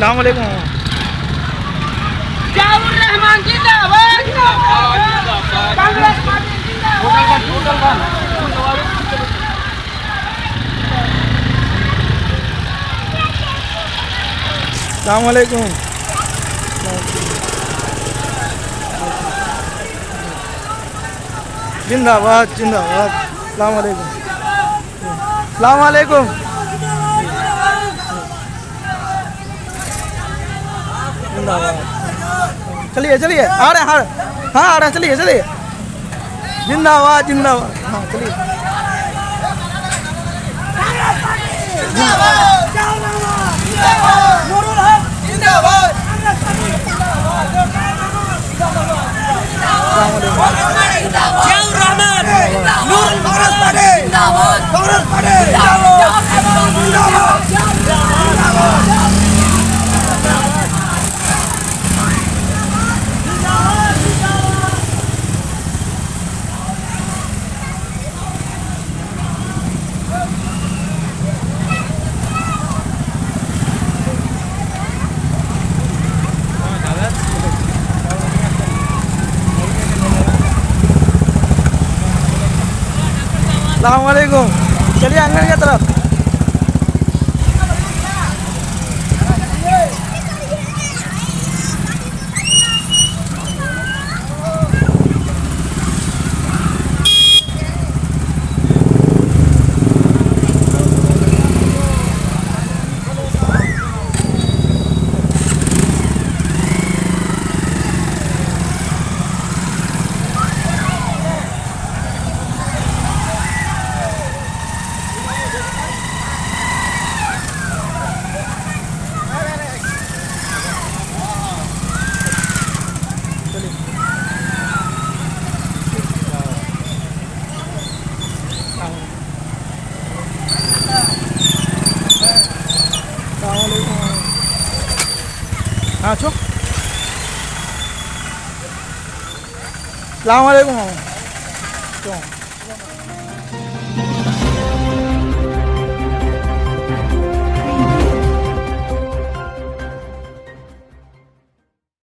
अस्सलाम वालेकुम। जियाउर रहमान जिंदाबाद। कांग्रेस पार्टी जिंदाबाद। अस्सलाम वालेकुम। जिंदाबाद जिंदाबाद। अस्सलाम वालेकुम। अस्सलाम वालेकुम। जिंदाबाद। चलिए चलिए आ रहे हैं हाँ आ रहे हैं चलिए चलिए। जिंदाबाद जिंदाबाद। हाँ चलिए। जियाउर रहमान नूर कांग्रेस पार्टी जिंदाबाद। कांग्रेस पार्टी अस्सलाम वालेकुम। चलिए आंगन की तरफ। हाँ छो अस्सलाम वालेकुम। क्यों